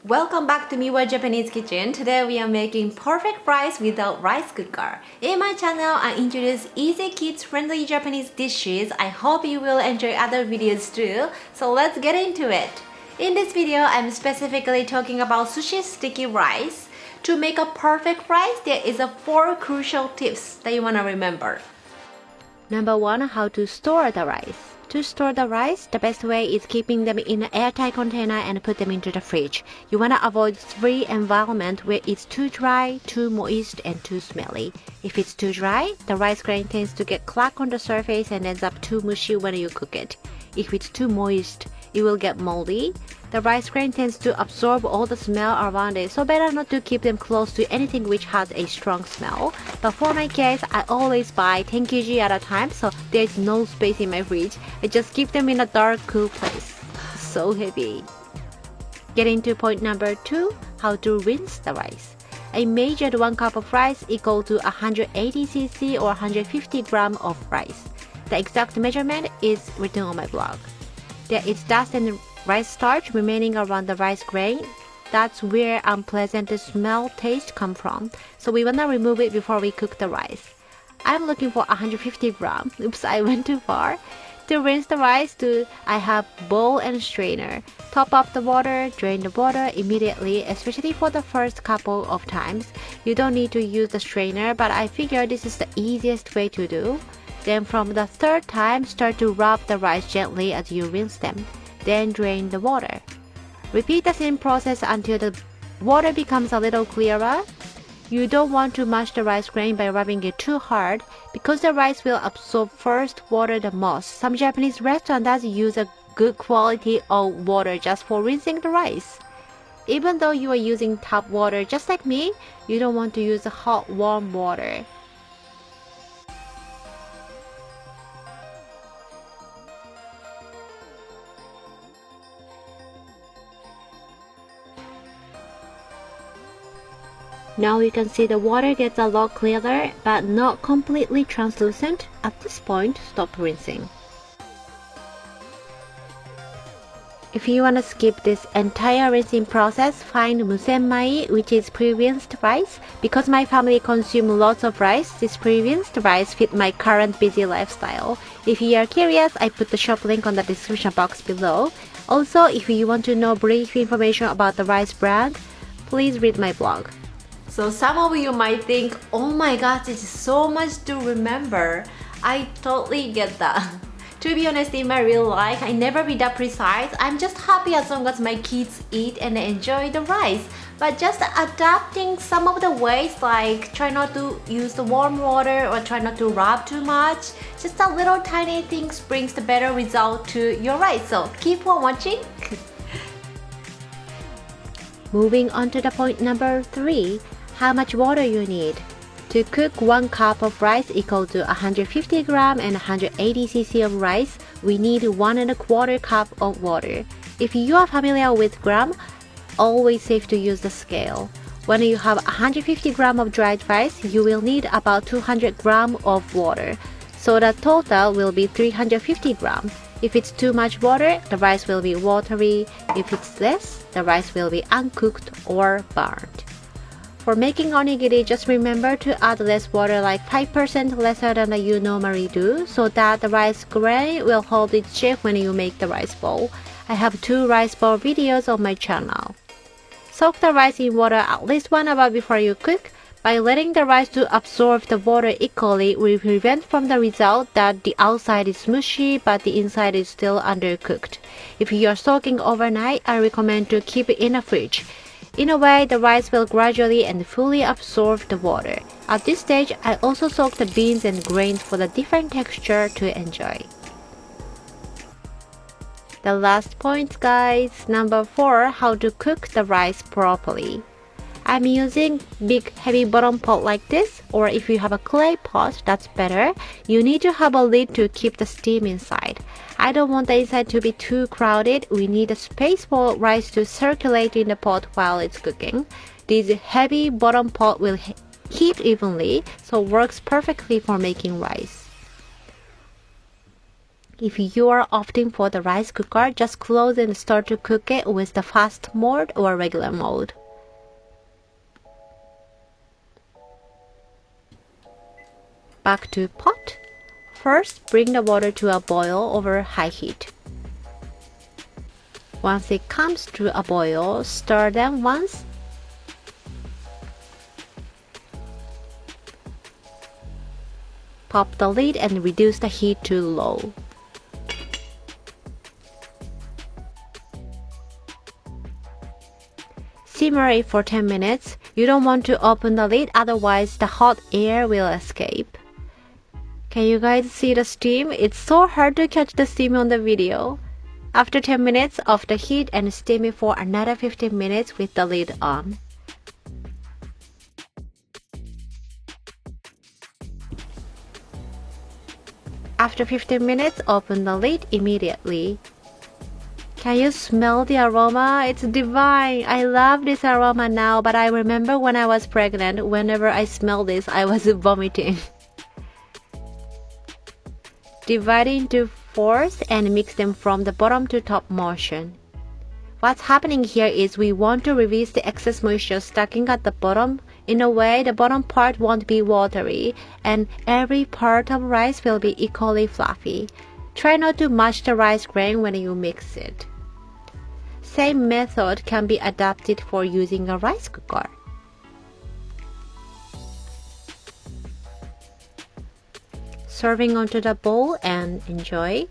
Welcome back to Miwa Japanese Kitchen. Today we are making perfect rice without rice cooker. In my channel, I introduce easy kids-friendly Japanese dishes. I hope you will enjoy other videos too. So let's get into it. In this video, I'm specifically talking about sushi sticky rice. To make a perfect rice, there is 4 crucial tips that you want to remember. Number 1. How to store the rice. To store the rice, the best way is keeping them in an airtight container and put them into the fridge. You want to avoid 3 environment where it's too dry, too moist, and too smelly. If it's too dry, the rice grain tends to get clogged on the surface and ends up too mushy when you cook it. If it's too moist, it will get moldy. The rice grain tends to absorb all the smell around it, so better not to keep them close to anything which has a strong smell. But for my case, I always buy 10 kg at a time, so there's no space in my fridge. I just keep them in a dark, cool place. So heavy. Getting to point number 2, how to rinse the rice. I measured 1 cup of rice equal to 180 cc or 150 gram of rice. The exact measurement is written on my blog. There is dust and rice starch remaining around the rice grain. That's where unpleasant smell taste come from. So we wanna remove it before we cook the rice. I'm looking for 150 gram. Oops, I went too far. To rinse the rice, I have bowl and strainer. Top up the water, drain the water immediately, especially for the first couple of times. You don't need to use the strainer, but I figure this is the easiest way to do. Then from the 3rd time, start to rub the rice gently as you rinse them. Then drain the water. Repeat the same process until the water becomes a little clearer. You don't want to mash the rice grain by rubbing it too hard because the rice will absorb first water the most. Some Japanese restaurants use a good quality of water just for rinsing the rice. Even though you are using tap water just like me, you don't want to use hot warm water. Now you can see the water gets a lot clearer, but not completely translucent. At this point, stop rinsing. If you want to skip this entire rinsing process, find musenmai, which is pre-rinsed rice. Because my family consumes lots of rice, this pre-rinsed rice fits my current busy lifestyle. If you are curious, I put the shop link on the description box below. Also, if you want to know brief information about the rice brand, please read my blog. So some of you might think, oh my gosh, it's so much to remember. I totally get that. To be honest, in my real life, I never be that precise. I'm just happy as long as my kids eat and enjoy the rice. But just adapting some of the ways, like try not to use the warm water or try not to rub too much. Just a little tiny things brings the better result to your rice. So keep on watching. Moving on to the point number 3, how much water you need. To cook 1 cup of rice equal to 150 gram and 180 cc of rice, we need 1¼ cup of water. If you are familiar with gram, always safe to use the scale. When you have 150 gram of dried rice, you will need about 200 gram of water. So the total will be 350 gram. If it's too much water, the rice will be watery. If it's less, the rice will be uncooked or burnt. For making onigiri, just remember to add less water, like 5% lesser than you normally do, so that the rice grain will hold its shape when you make the rice bowl. I have 2 rice bowl videos on my channel. Soak the rice in water at least 1 hour before you cook. By letting the rice to absorb the water equally, we prevent from the result that the outside is mushy but the inside is still undercooked. If you are soaking overnight, I recommend to keep it in a fridge. In a way, the rice will gradually and fully absorb the water. At this stage, I also soak the beans and grains for the different texture to enjoy. The last point, guys, number 4, how to cook the rice properly. I'm using big heavy bottom pot like this, or if you have a clay pot, that's better. You need to have a lid to keep the steam inside. I don't want the inside to be too crowded. We need a space for rice to circulate in the pot while it's cooking. This heavy bottom pot will heat evenly, so works perfectly for making rice. If you are opting for the rice cooker, just close and start to cook it with the fast mode or regular mode. Back to pot. First, bring the water to a boil over high heat. Once it comes to a boil, stir them once. Pop the lid and reduce the heat to low. Simmer it for 10 minutes. You don't want to open the lid, otherwise the hot air will escape. Can you guys see the steam? It's so hard to catch the steam on the video. After 10 minutes, off the heat and steam it for another 15 minutes with the lid on. After 15 minutes, open the lid immediately. Can you smell the aroma? It's divine. I love this aroma now, but I remember when I was pregnant, whenever I smell this, I was vomiting. Divide into fours and mix them from the bottom to top motion. What's happening here is we want to release the excess moisture stacking at the bottom. In a way, the bottom part won't be watery, and every part of rice will be equally fluffy. Try not to mash the rice grain when you mix it. Same method can be adapted for using a rice cooker. Serving onto the bowl and enjoy.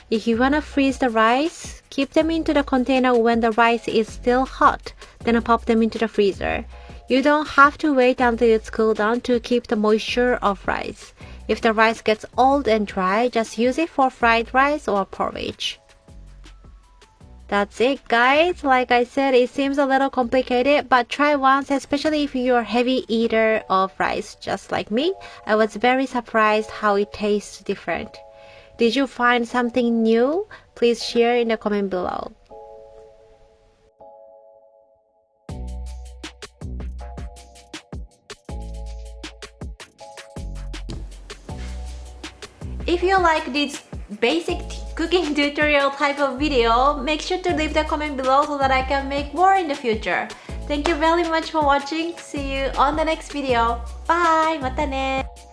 If you want to freeze the rice, keep them into the container when the rice is still hot, then pop them into the freezer. You don't have to wait until it's cooled down to keep the moisture of rice. If the rice gets old and dry, just use it for fried rice or porridge. That's it, guys. Like I said, it seems a little complicated, but try once, especially if you're a heavy eater of rice, just like me. I was very surprised how it tastes different. Did you find something new? Please share in the comment below. If you like this basic cooking tutorial type of video, make sure to leave the comment below so that I can make more in the future. Thank you very much for watching. See you on the next video. Bye! またね!